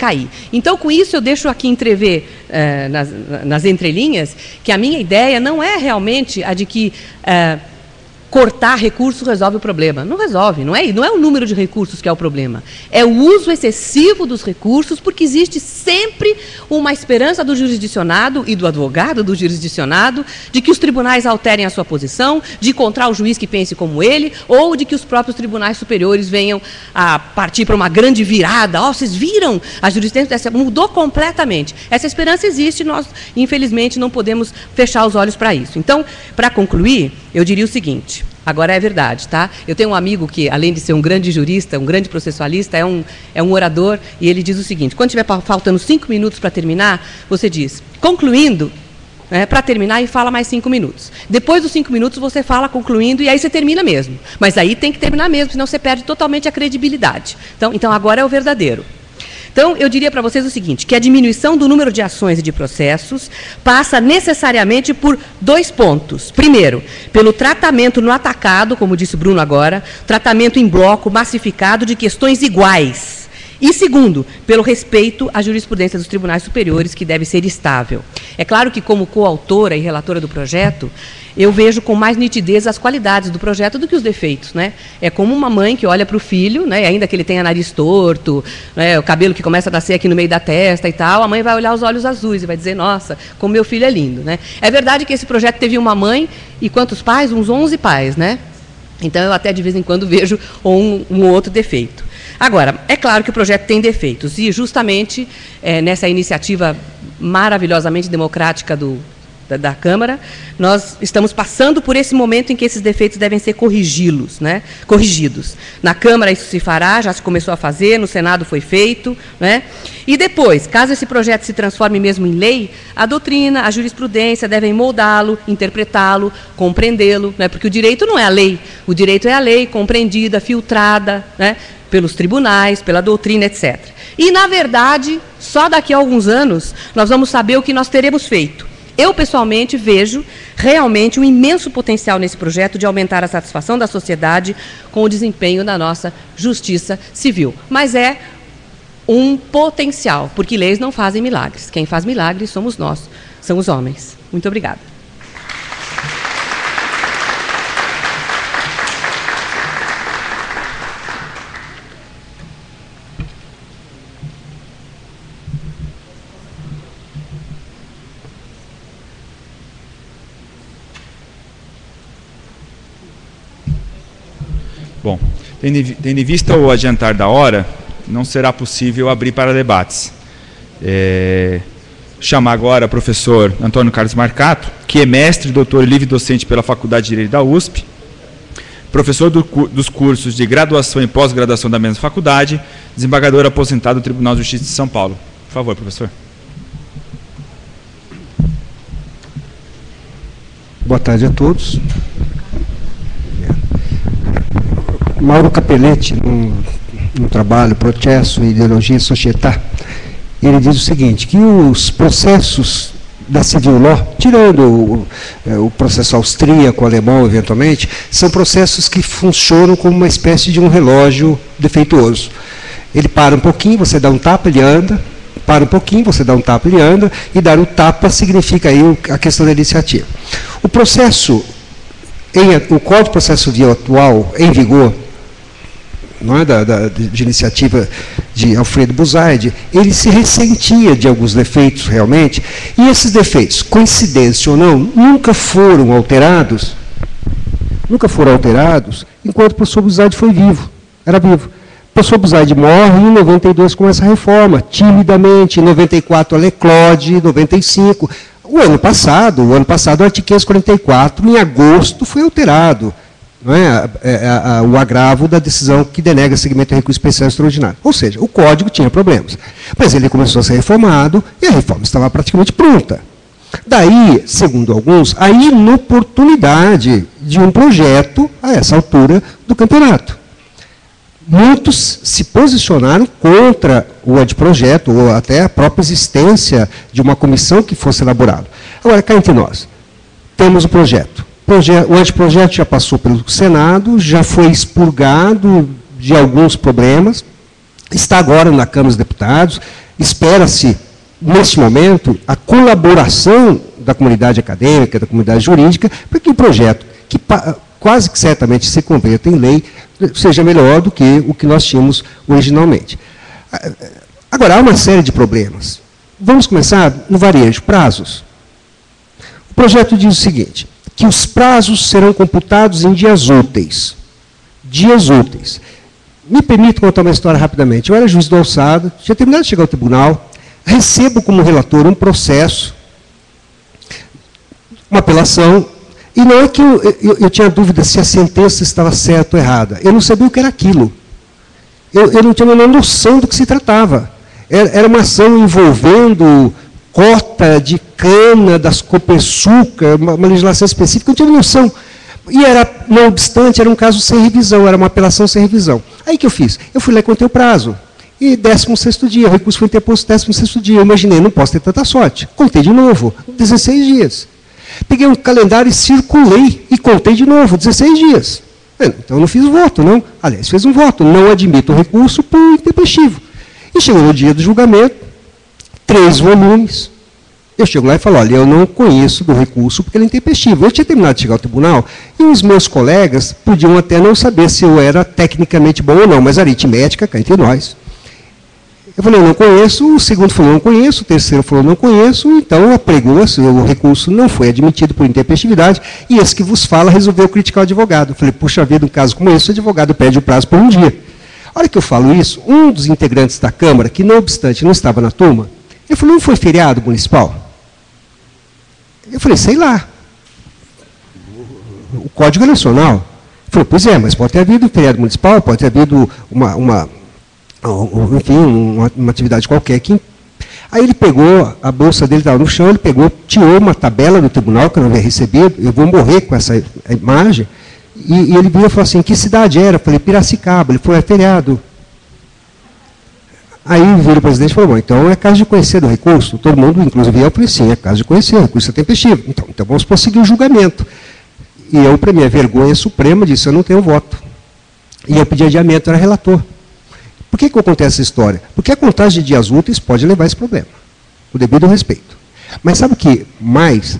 cair. Então, com isso, eu deixo aqui entrever, nas entrelinhas, que a minha ideia não é realmente a de que cortar recursos resolve o problema. Não resolve, não é o número de recursos que é o problema. É o uso excessivo dos recursos, porque existe sempre uma esperança do jurisdicionado e do advogado do jurisdicionado de que os tribunais alterem a sua posição, de encontrar o juiz que pense como ele, ou de que os próprios tribunais superiores venham a partir para uma grande virada. Vocês viram? A jurisprudência mudou completamente. Essa esperança existe e nós, infelizmente, não podemos fechar os olhos para isso. Então, para concluir, eu diria o seguinte: agora é verdade, tá? Eu tenho um amigo que, além de ser um grande jurista, um grande processualista, é um orador, e ele diz o seguinte: quando estiver faltando 5 minutos para terminar, você diz, concluindo, para terminar, e fala mais 5 minutos. Depois dos 5 minutos, você fala concluindo, e aí você termina mesmo. Mas aí tem que terminar mesmo, senão você perde totalmente a credibilidade. Então agora é o verdadeiro. Então, eu diria para vocês o seguinte, que a diminuição do número de ações e de processos passa necessariamente por 2 pontos. Primeiro, pelo tratamento no atacado, como disse o Bruno agora, tratamento em bloco, massificado de questões iguais. E segundo, pelo respeito à jurisprudência dos tribunais superiores, que deve ser estável. É claro que, como coautora e relatora do projeto, eu vejo com mais nitidez as qualidades do projeto do que os defeitos, né? É como uma mãe que olha para o filho, né, ainda que ele tenha nariz torto, né, o cabelo que começa a nascer aqui no meio da testa e tal, a mãe vai olhar os olhos azuis e vai dizer, nossa, como meu filho é lindo, né? É verdade que esse projeto teve uma mãe e quantos pais? Uns 11 pais, né? Então, eu até de vez em quando vejo um outro defeito. Agora, é claro que o projeto tem defeitos, e justamente nessa iniciativa maravilhosamente democrática da Câmara, nós estamos passando por esse momento em que esses defeitos devem ser corrigidos. Na Câmara isso se fará, já se começou a fazer, no Senado foi feito, né? E depois, caso esse projeto se transforme mesmo em lei, a doutrina, a jurisprudência devem moldá-lo, interpretá-lo, compreendê-lo, né? Porque o direito não é a lei, o direito é a lei compreendida, filtrada, né, pelos tribunais, pela doutrina, etc. E, na verdade, só daqui a alguns anos nós vamos saber o que nós teremos feito. Eu, pessoalmente, vejo realmente um imenso potencial nesse projeto de aumentar a satisfação da sociedade com o desempenho da nossa justiça civil. Mas é um potencial, porque leis não fazem milagres. Quem faz milagres somos nós, são os homens. Muito obrigada. Bom, tendo em vista o adiantar da hora, não será possível abrir para debates. Chamar agora o professor Antônio Carlos Marcato, que é mestre, doutor e livre docente pela Faculdade de Direito da USP, professor dos cursos de graduação e pós-graduação da mesma faculdade, desembargador aposentado do Tribunal de Justiça de São Paulo. Por favor, professor. Boa tarde a todos. Mauro Capelletti, no trabalho Processo e Ideologia Società, ele diz o seguinte, que os processos da Civil Law, tirando o processo austríaco, alemão, eventualmente, são processos que funcionam como uma espécie de um relógio defeituoso. Ele para um pouquinho, você dá um tapa, ele anda, para um pouquinho, você dá um tapa, ele anda, e dar o tapa significa aí a questão da iniciativa. O processo, o Código de Processo Civil atual, em vigor, não é, de iniciativa de Alfredo Buzaide, ele se ressentia de alguns defeitos realmente, e esses defeitos, coincidência ou não, nunca foram alterados enquanto o professor Buzaide foi vivo, era vivo. O professor Buzaide morre e em 92 começa a reforma, timidamente, em 94 a Leclode, em 95. O ano passado, o artigo 544, em agosto, foi alterado. Não é, o agravo da decisão que denega segmento de recurso especial extraordinário. Ou seja, o código tinha problemas. Mas ele começou a ser reformado e a reforma estava praticamente pronta. Daí, segundo alguns, a inoportunidade de um projeto a essa altura do campeonato. Muitos se posicionaram contra o anteprojeto, ou até a própria existência de uma comissão que fosse elaborada. Agora, cá entre nós, temos o projeto. O anteprojeto já passou pelo Senado, já foi expurgado de alguns problemas, está agora na Câmara dos Deputados, Espera-se, neste momento, a colaboração da comunidade acadêmica, da comunidade jurídica, para que o projeto, que quase que certamente se converta em lei, seja melhor do que o que nós tínhamos originalmente. Agora, há uma série de problemas. Vamos começar no varejo, prazos. O projeto diz o seguinte, que os prazos serão computados em dias úteis. Dias úteis. Me permito contar uma história rapidamente. Eu era juiz do alçado, tinha terminado de chegar ao tribunal, recebo como relator um processo, uma apelação, e não é que eu tinha dúvida se a sentença estava certa ou errada. Eu não sabia o que era aquilo. Eu não tinha a menor noção do que se tratava. Era uma ação envolvendo cota de cana das Copersucar, uma legislação específica, eu não tinha noção. E não obstante, era um caso sem revisão, era uma apelação sem revisão. Aí o que eu fiz? Eu fui lá e contei o prazo. E 16º dia, o recurso foi interposto 16º dia. Eu imaginei, não posso ter tanta sorte. Contei de novo, 16 dias. Peguei um calendário e circulei e contei de novo, 16 dias. Então eu não fiz voto, não. Aliás, fiz um voto, não admito o recurso por intempestivo. E chegou no dia do julgamento, 3 volumes. Eu chego lá e falo, olha, eu não conheço do recurso porque ele é intempestivo. Eu tinha terminado de chegar ao tribunal e os meus colegas podiam até não saber se eu era tecnicamente bom ou não, mas aritmética cá entre nós. Eu falei, eu não conheço, o segundo falou, não conheço, o terceiro falou, não conheço, então apregou-se, o recurso não foi admitido por intempestividade, e esse que vos fala resolveu criticar o advogado. Eu falei, puxa vida, um caso como esse, o advogado perde o prazo por um dia. A hora que eu falo isso, um dos integrantes da Câmara, que não obstante não estava na turma, ele falou, não foi feriado municipal? Eu falei, sei lá. O Código Nacional. Ele falou, pois é, mas pode ter havido um feriado municipal, pode ter havido uma atividade qualquer. Aí ele pegou, a bolsa dele estava no chão, ele pegou, tirou uma tabela do tribunal que eu não havia recebido, eu vou morrer com essa imagem, e ele virou e falou assim, que cidade era? Eu falei, Piracicaba. Ele falou, é feriado. Aí veio o presidente e falou, bom, então é caso de conhecer do recurso. Todo mundo, inclusive eu, falei, sim, é caso de conhecer, o recurso é tempestivo. Então vamos prosseguir o julgamento. E eu, para minha vergonha suprema, disse, eu não tenho voto. E eu pedi adiamento, era relator. Por que eu contei essa história? Porque a contagem de dias úteis pode levar a esse problema, o devido respeito. Mas sabe o que mais?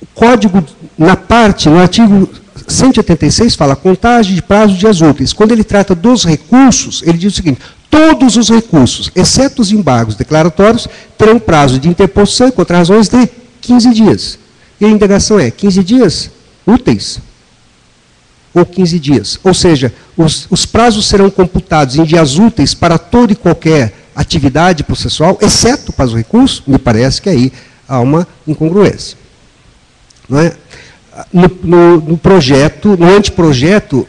O código, no artigo 186, fala contagem de prazo de dias úteis. Quando ele trata dos recursos, ele diz o seguinte, todos os recursos, exceto os embargos declaratórios, terão prazo de interposição e contra-razões de 15 dias. E a indagação é, 15 dias úteis? Ou 15 dias. Ou seja, os prazos serão computados em dias úteis para toda e qualquer atividade processual, exceto para os recursos, me parece que aí há uma incongruência. Não é? No projeto, no anteprojeto,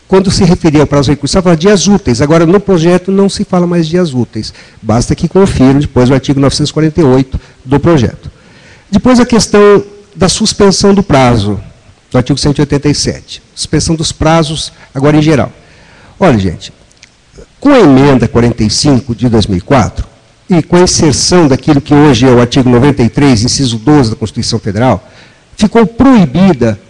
quando se referia ao prazo de recurso, fala dias úteis. Agora, no projeto, não se fala mais dias úteis. Basta que confiram depois o artigo 948 do projeto. Depois a questão da suspensão do prazo, do artigo 187. Suspensão dos prazos, agora em geral. Olha, gente, com a emenda 45 de 2004, e com a inserção daquilo que hoje é o artigo 93, inciso 12 da Constituição Federal, ficou proibida,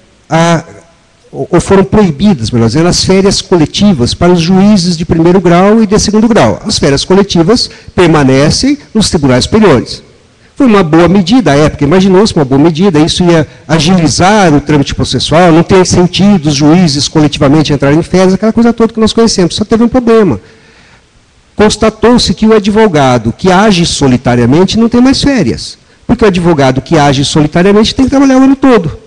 ou foram proibidas, melhor dizendo, as férias coletivas para os juízes de primeiro grau e de segundo grau. As férias coletivas permanecem nos tribunais superiores. Foi uma boa medida, à época imaginou-se uma boa medida, isso ia agilizar o trâmite processual, não tem sentido os juízes coletivamente entrarem em férias, aquela coisa toda que nós conhecemos. Só teve um problema. Constatou-se que o advogado que age solitariamente não tem mais férias, porque o advogado que age solitariamente tem que trabalhar o ano todo.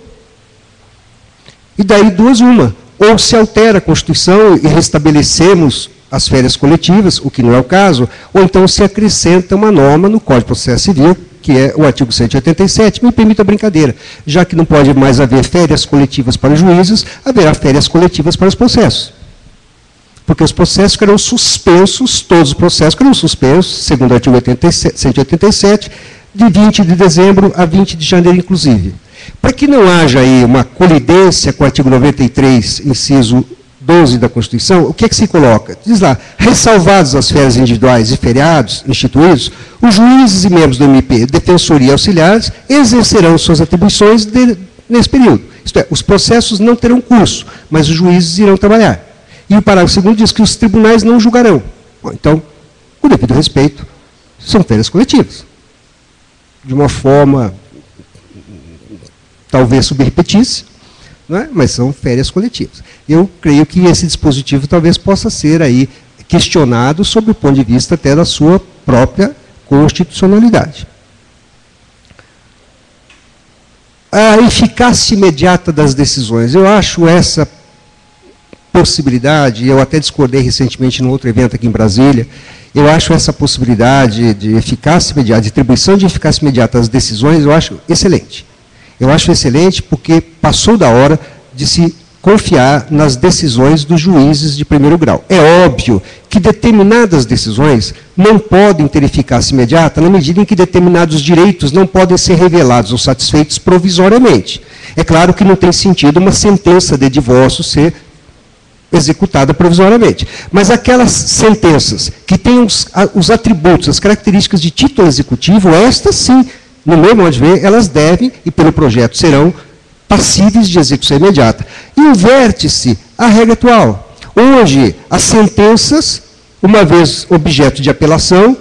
E daí duas uma, ou se altera a Constituição e restabelecemos as férias coletivas, o que não é o caso, ou então se acrescenta uma norma no Código de Processo Civil, que é o artigo 187, me permite a brincadeira, já que não pode mais haver férias coletivas para os juízes, haverá férias coletivas para os processos. Porque os processos ficarão suspensos, todos os processos ficarão suspensos, segundo o artigo 187, de 20 de dezembro a 20 de janeiro, inclusive. Para que não haja aí uma colidência com o artigo 93, inciso 12 da Constituição, o que é que se coloca? Diz lá, ressalvadas as férias individuais e feriados instituídos, os juízes e membros do MP, defensoria e auxiliares, exercerão suas atribuições nesse período. Isto é, os processos não terão curso, mas os juízes irão trabalhar. E o parágrafo 2º diz que os tribunais não julgarão. Bom, então, com devido respeito, São férias coletivas. De uma forma, talvez subrepetícia, não é? Mas são férias coletivas. Eu creio que esse dispositivo talvez possa ser aí questionado sob o ponto de vista até da sua própria constitucionalidade. A eficácia imediata das decisões. Eu acho essa possibilidade, eu até discordei recentemente num outro evento aqui em Brasília, eu acho essa possibilidade de eficácia imediata, de atribuição de eficácia imediata às decisões, eu acho excelente. Eu acho excelente porque passou da hora de se confiar nas decisões dos juízes de primeiro grau. É óbvio que determinadas decisões não podem ter eficácia imediata na medida em que determinados direitos não podem ser revelados ou satisfeitos provisoriamente. É claro que não tem sentido uma sentença de divórcio ser executada provisoriamente. Mas aquelas sentenças que têm os atributos, as características de título executivo, estas sim, no meu modo de ver, elas devem, e pelo projeto serão, passíveis de execução imediata. Inverte-se a regra atual. Hoje, as sentenças, uma vez objeto de apelação,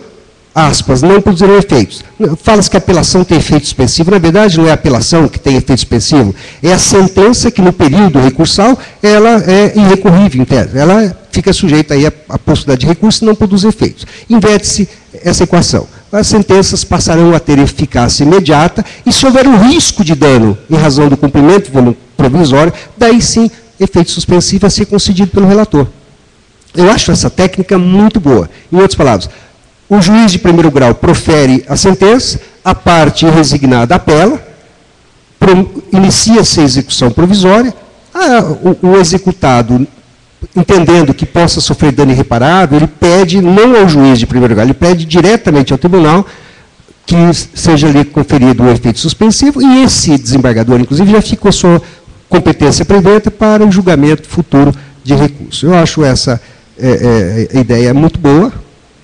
aspas, não produzirão efeitos. Fala-se que a apelação tem efeito suspensivo. Na verdade, não é a apelação que tem efeito suspensivo, é a sentença que, no período recursal, ela é irrecorrível, em tese. Ela fica sujeita aí à possibilidade de recurso e não produz efeitos. Inverte-se essa equação. As sentenças passarão a ter eficácia imediata e, se houver um risco de dano em razão do cumprimento provisório, daí sim, efeito suspensivo a ser concedido pelo relator. Eu acho essa técnica muito boa. Em outras palavras, o juiz de primeiro grau profere a sentença, a parte resignada apela, inicia-se a execução provisória, o executado, entendendo que possa sofrer dano irreparável, ele pede não ao juiz de primeiro grau, ele pede diretamente ao tribunal que seja lhe conferido o efeito suspensivo, e esse desembargador, inclusive, já ficou sua competência prevista para o julgamento futuro de recurso. Eu acho essa ideia muito boa.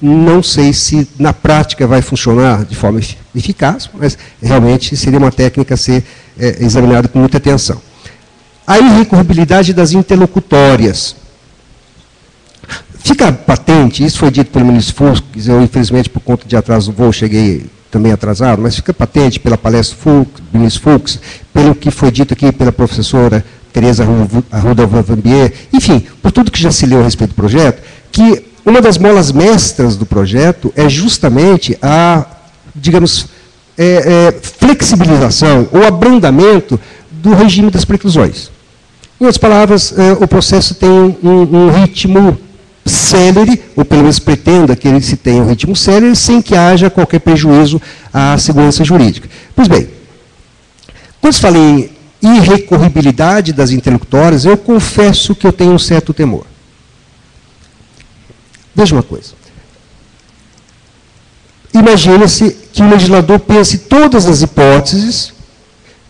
Não sei se na prática vai funcionar de forma eficaz, mas realmente seria uma técnica a ser examinada com muita atenção. A irrecorribilidade das interlocutórias. Fica patente, isso foi dito pelo ministro Fux, eu infelizmente por conta de atraso do voo cheguei também atrasado, mas fica patente pela palestra do ministro Fux, pelo que foi dito aqui pela professora Tereza Arruda Vanbier, enfim, por tudo que já se leu a respeito do projeto, que uma das molas mestras do projeto é justamente a, digamos, flexibilização ou abrandamento do regime das preclusões. Em outras palavras, o processo tem um ritmo célere, ou pelo menos pretenda que ele se tenha um ritmo célere, sem que haja qualquer prejuízo à segurança jurídica. Pois bem, quando se fala em irrecorribilidade das interlocutórias, eu confesso que eu tenho um certo temor. Veja uma coisa. Imagina-se que o legislador pense todas as hipóteses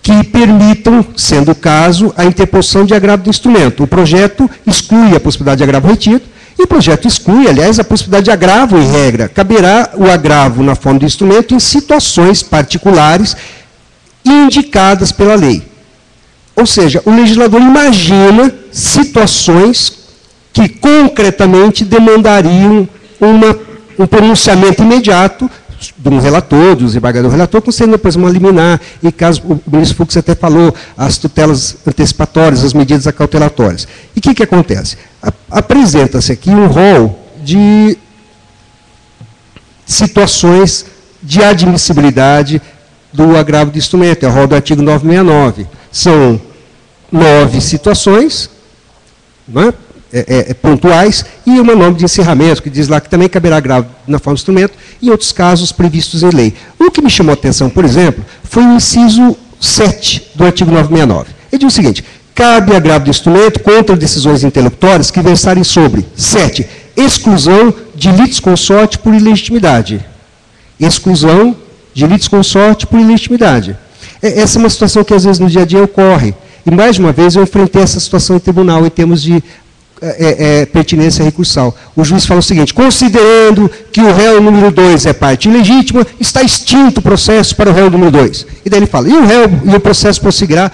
que permitam, sendo o caso, a interposição de agravo do instrumento. O projeto exclui a possibilidade de agravo retido, e o projeto exclui, aliás, a possibilidade de agravo em regra. Caberá o agravo na forma do instrumento em situações particulares indicadas pela lei. Ou seja, o legislador imagina situações que concretamente demandariam um pronunciamento imediato de um relator, do desembargador relator, concedendo, por exemplo, uma liminar, e caso o ministro Fux até falou, as tutelas antecipatórias, as medidas acautelatórias. E o que acontece? Apresenta-se aqui um rol de situações de admissibilidade do agravo de instrumento, é o rol do artigo 969. São 9 situações, não é? Pontuais, e uma norma de encerramento, que diz lá que também caberá agravo na forma do instrumento, e outros casos previstos em lei. O que me chamou a atenção, por exemplo, foi o inciso 7 do artigo 969. Ele diz o seguinte: cabe agravo do instrumento contra decisões interlocutórias que versarem sobre 7. Exclusão de litisconsorte por ilegitimidade. Exclusão de litisconsorte por ilegitimidade. Essa é uma situação que às vezes no dia a dia ocorre. E mais de uma vez eu enfrentei essa situação em tribunal em termos de pertinência recursal. O juiz fala o seguinte: considerando que o réu número 2 é parte ilegítima, está extinto o processo para o réu número 2. E daí ele fala: e o réu e o processo prosseguirá